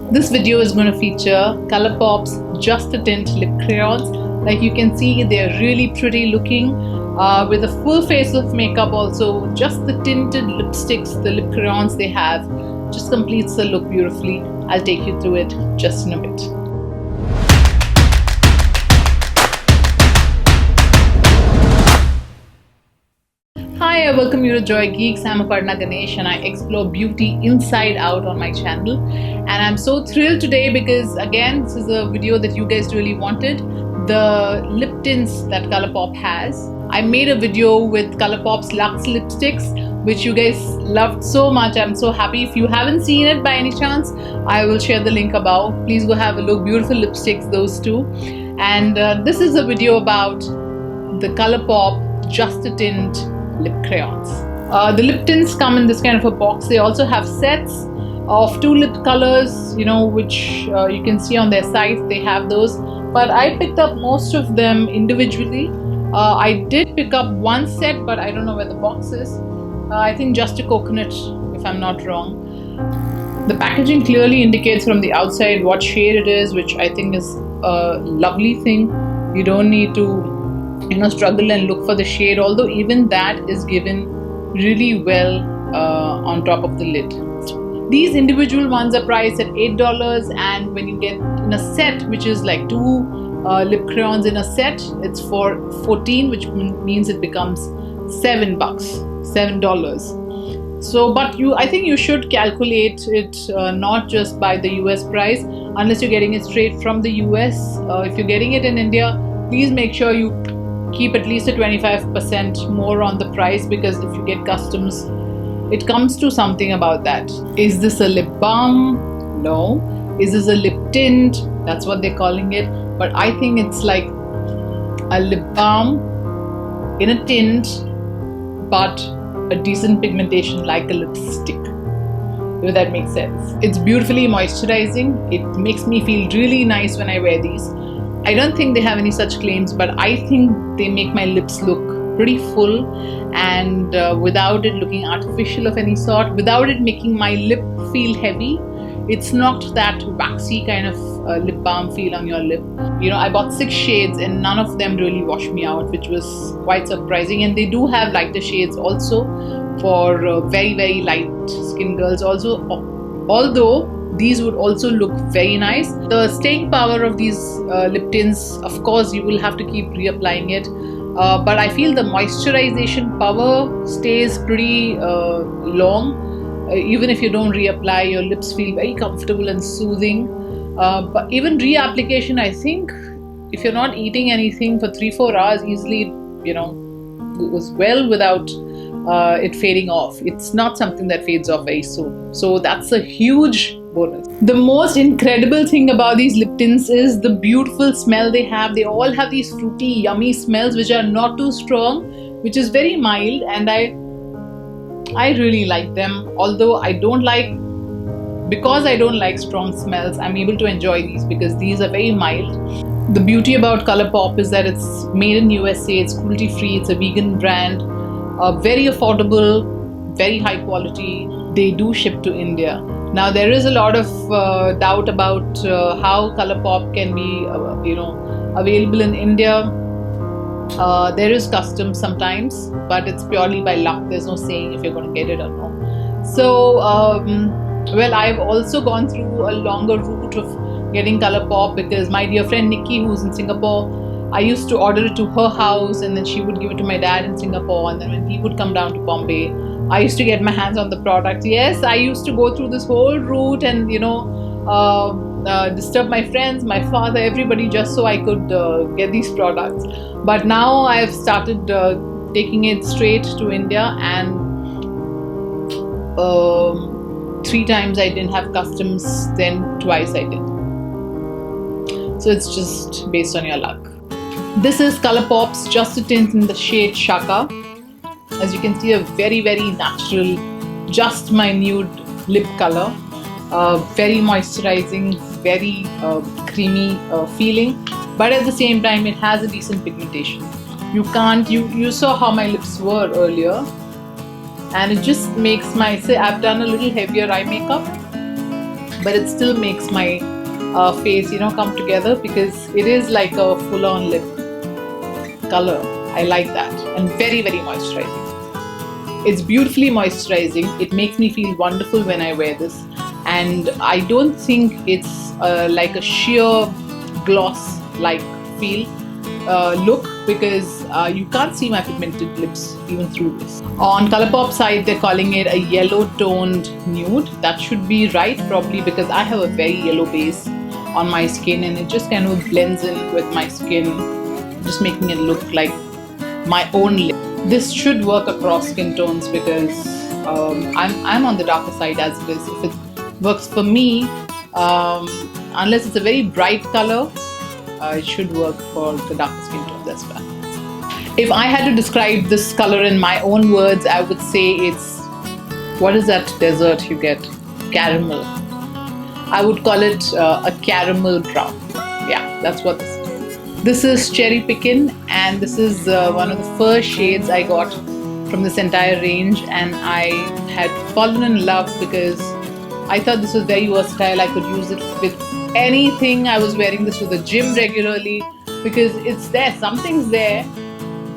This video is going to feature ColourPop's Just a Tint lip crayons. Like you can see, they're really pretty looking with a full face of makeup also. Just the tinted lipsticks, the lip crayons they have, just completes the look beautifully. I'll take you through it just in a bit. Hi, I welcome you to JoyGeeks. I'm Aparna and I explore beauty inside out on my channel. And I'm so thrilled today because again, this is a video that you guys really wanted. The lip tints that ColourPop has. I made a video with ColourPop's Luxe lipsticks, which you guys loved so much. I'm so happy. If you haven't seen it by any chance, I will share the link above. Please go have a look. Beautiful lipsticks, those two. And this is a video about the ColourPop Just a Tint lip crayons. The lip tints come in this kind of a box. They also have sets of 2 lip colors, which you can see on their site. They have those, but I picked up most of them individually. I did pick up one set, but I don't know where the box is. I think Just a Coconut, if I'm not wrong. The packaging clearly indicates from the outside what shade it is, which I think is a lovely thing. You don't need to struggle and look for the shade, although even that is given really well on top of the lid. These individual ones are priced at $8, and when you get in a set, which is like 2 lip crayons in a set, it's for $14, which means it becomes $7. So, but I think you should calculate it not just by the US price, unless you're getting it straight from the US. If you're getting it in India, please make sure you keep at least a 25% more on the price, because if you get customs, it comes to something about that. Is this a lip balm? No. Is this a lip tint? That's what they're calling it. But I think it's like a lip balm in a tint, but a decent pigmentation like a lipstick, if that makes sense. It's beautifully moisturizing. It makes me feel really nice when I wear these. I don't think they have any such claims, but I think they make my lips look pretty full, and without it looking artificial of any sort, without it making my lip feel heavy. It's not that waxy kind of lip balm feel on your lip. I bought 6 shades and none of them really washed me out, which was quite surprising. And they do have lighter shades also for very, very light skin girls also, although these would also look very nice. The staying power of these lip tints, of course, you will have to keep reapplying it. But I feel the moisturization power stays pretty long. Even if you don't reapply, your lips feel very comfortable and soothing. But even reapplication, I think, if you're not eating anything for 3-4 hours, easily, goes well without it fading off. It's not something that fades off very soon. So that's a huge bonus. The most incredible thing about these lip tints is the beautiful smell they have. They all have these fruity, yummy smells which are not too strong, which is very mild, and I really like them. Although because I don't like strong smells, I'm able to enjoy these because these are very mild. The beauty about ColourPop is that it's made in USA, it's cruelty free, it's a vegan brand, very affordable, very high quality. They do ship to India. Now there is a lot of doubt about how ColourPop can be available in India. There is customs sometimes, but it's purely by luck. There's no saying if you're going to get it or no. So well, I've also gone through a longer route of getting ColourPop because my dear friend Nikki, who's in Singapore, I used to order it to her house, and then she would give it to my dad in Singapore, and then when he would come down to Bombay, I used to get my hands on the product. Yes, I used to go through this whole route and disturb my friends, my father, everybody, just so I could get these products. But now I've started taking it straight to India, and 3 times I didn't have customs, then twice I did. So it's just based on your luck. This is ColourPop's Just a Tint in the shade SHAKA. As you can see, a very, very natural, just my nude lip color. Very moisturizing, very creamy feeling, but at the same time it has a decent pigmentation. You saw how my lips were earlier, and it just makes I've done a little heavier eye makeup, but it still makes my face, you know, come together, because it is like a full-on lip color. I like that, and very, very moisturizing. It's beautifully moisturizing. It makes me feel wonderful when I wear this, and I don't think it's like a sheer gloss like feel look, because you can't see my pigmented lips even through this. On ColourPop side, they're calling it a yellow toned nude. That should be right, probably, because I have a very yellow base on my skin and it just kind of blends in with my skin, just making it look like my own lip. This should work across skin tones, because I'm on the darker side as it is. If it works for me, unless it's a very bright color, it should work for the darker skin tones as well. If I had to describe this color in my own words, I would say it's, what is that dessert you get? Caramel. I would call it a caramel brown. Yeah, that's what this is. This is Cherry Pickin, and this is one of the first shades I got from this entire range, and I had fallen in love because I thought this was very versatile. I could use it with anything. I was wearing this to the gym regularly because it's there, something's there,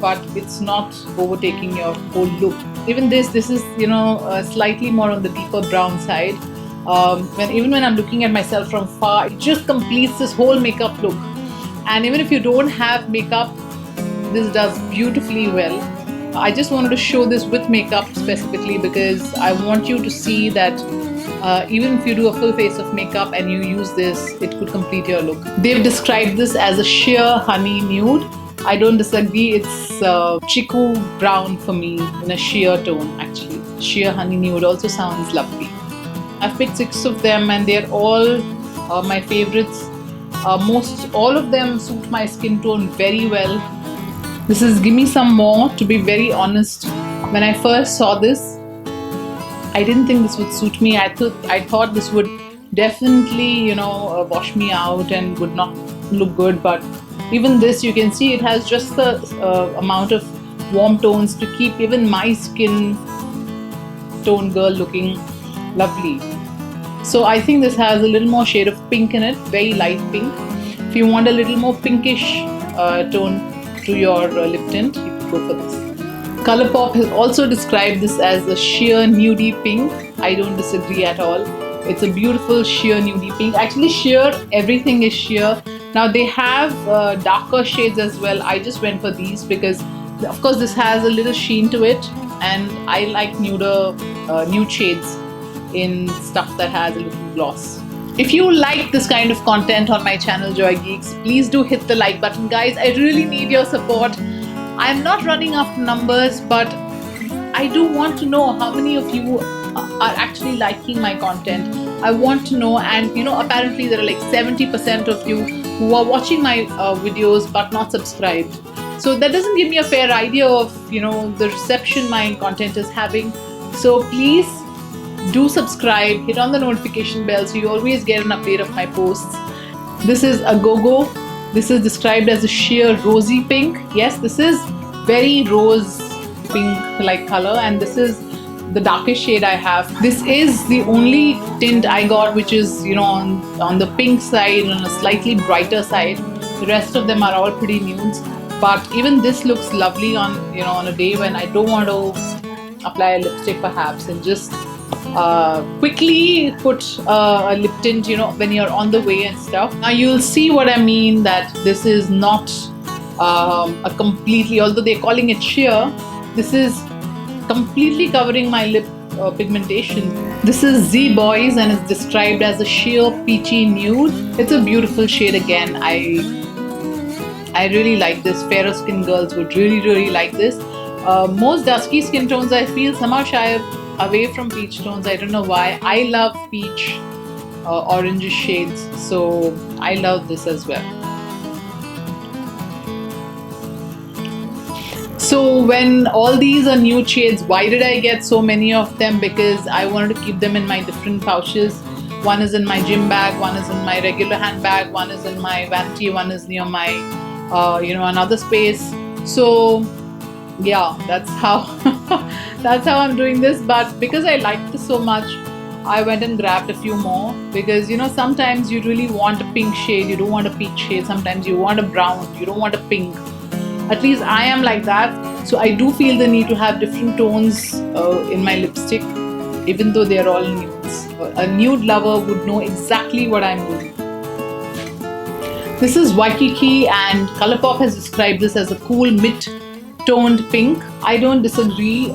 but it's not overtaking your whole look. Even this is, you know, slightly more on the deeper brown side. Even when I'm looking at myself from far, it just completes this whole makeup look. And even if you don't have makeup, this does beautifully well. I just wanted to show this with makeup specifically because I want you to see that even if you do a full face of makeup and you use this, it could complete your look. They've described this as a sheer honey nude. I don't disagree. It's chiku brown for me in a sheer tone, actually. Sheer honey nude also sounds lovely. I've picked 6 of them and they're all my favorites. Most all of them suit my skin tone very well. This is Gimme Some More. To be very honest, when I first saw this, I didn't think this would suit me. I thought this would definitely, you know, wash me out and would not look good. But even this, you can see it has just the amount of warm tones to keep even my skin tone girl looking lovely. So I think this has a little more shade of pink in it, very light pink. If you want a little more pinkish tone to your lip tint, you could go for this. ColourPop has also described this as a sheer nudie pink. I don't disagree at all. It's a beautiful sheer nudie pink. Actually, sheer, everything is sheer. Now they have darker shades as well. I just went for these because, of course, this has a little sheen to it, and I like nude shades in stuff that has a little gloss. If you like this kind of content on my channel JoyGeeks, please do hit the like button, guys. I really need your support. I'm not running after numbers, but I do want to know how many of you are actually liking my content. I want to know, and you know, apparently there are like 70% of you who are watching my videos but not subscribed. So that doesn't give me a fair idea of, you know, the reception my content is having. So please do subscribe, hit on the notification bell so you always get an update of my posts. This is AGOGO. This is described as a sheer rosy pink. Yes, this is very rose pink like color, and this is the darkest shade I have. This is the only tint I got which is, you know, on the pink side, on a slightly brighter side. The rest of them are all pretty nudes, but even this looks lovely on, you know, on a day when I don't want to apply a lipstick perhaps, and just quickly put a lip tint, you know, when you're on the way and stuff. Now you'll see what I mean, that this is not a completely, although they're calling it sheer, this is completely covering my lip pigmentation. This is Z BOYZ and it's described as a sheer peachy nude. It's a beautiful shade again. I really like this. Fairer skin girls would really like this. Most dusky skin tones I feel somehow shy away from peach tones. I don't know why. I love peach orange shades, so I love this as well. So when all these are nude shades, why did I get so many of them? Because I wanted to keep them in my different pouches. One is in my gym bag, one is in my regular handbag, one is in my vanity, one is near my you know, another space. So yeah, that's how that's how I'm doing this. But because I like this so much, I went and grabbed a few more because you know sometimes you really want a pink shade, you don't want a peach shade, sometimes you want a brown, you don't want a pink. At least I am like that, so I do feel the need to have different tones in my lipstick, even though they are all nudes. A nude lover would know exactly what I'm doing. This is Waikiki, and ColourPop has described this as a cool mid-toned pink. I don't disagree.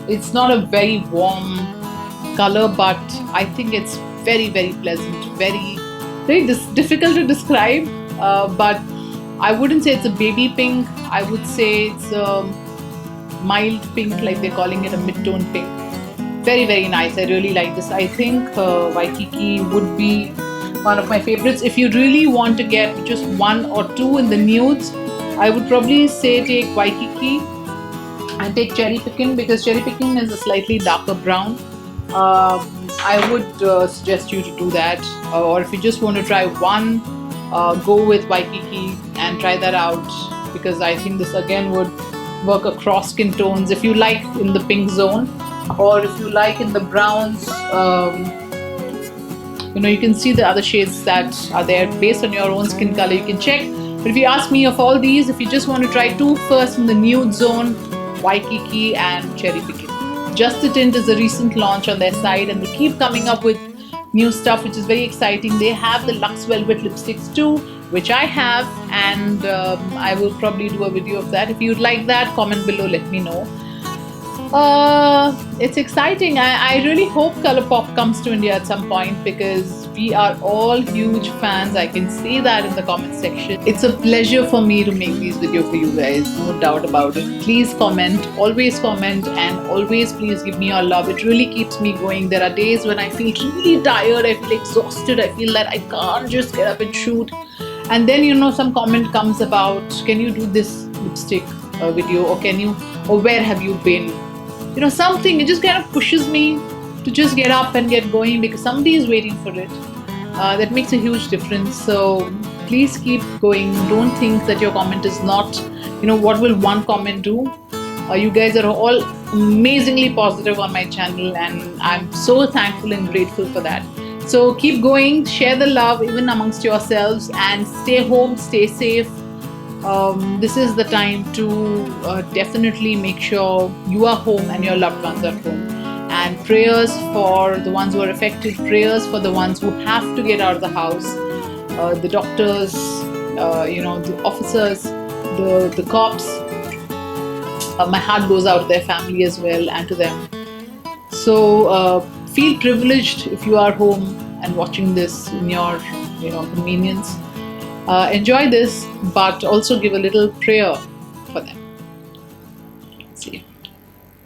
It's not a very warm color, but I think it's very pleasant, very difficult to describe, but I wouldn't say it's a baby pink. I would say it's a mild pink, like they're calling it a mid-tone pink. Very nice. I really like this. I think Waikiki would be one of my favorites. If you really want to get just one or two in the nudes, I would probably say take Waikiki and take Cherry Pickin, because Cherry Pickin is a slightly darker brown. I would suggest you to do that, or if you just want to try one, go with Waikiki and try that out, because I think this again would work across skin tones if you like in the pink zone, or if you like in the browns. You know, you can see the other shades that are there based on your own skin color. You can check. But if you ask me, of all these, if you just want to try two first in the nude zone, Waikiki and Cherry Pickin. Just the Tint is a recent launch on their site, and they keep coming up with new stuff, which is very exciting. They have the Luxe Velvet lipsticks too, which I have, and I will probably do a video of that. If you'd like that, comment below, let me know. It's exciting. I really hope ColourPop comes to India at some point, because we are all huge fans. I can see that in the comment section. It's a pleasure for me to make these videos for you guys, no doubt about it. Please comment, and always please give me your love. It really keeps me going. There are days when I feel really tired, I feel exhausted, I feel that I can't just get up and shoot, and then you know some comment comes about, can you do this lipstick video, or where have you been? You know, something, it just kind of pushes me to just get up and get going, because somebody is waiting for it. That makes a huge difference. So please keep going. Don't think that your comment is not, you know, what will one comment do? You guys are all amazingly positive on my channel, and I'm so thankful and grateful for that. So keep going, share the love even amongst yourselves, and stay home, stay safe. This is the time to definitely make sure you are home and your loved ones are home. And prayers for the ones who are affected, prayers for the ones who have to get out of the house, the doctors, you know, the officers, the cops. My heart goes out to their family as well, and to them. So feel privileged if you are home and watching this in your, you know, convenience. Enjoy this, but also give a little prayer for them. See you.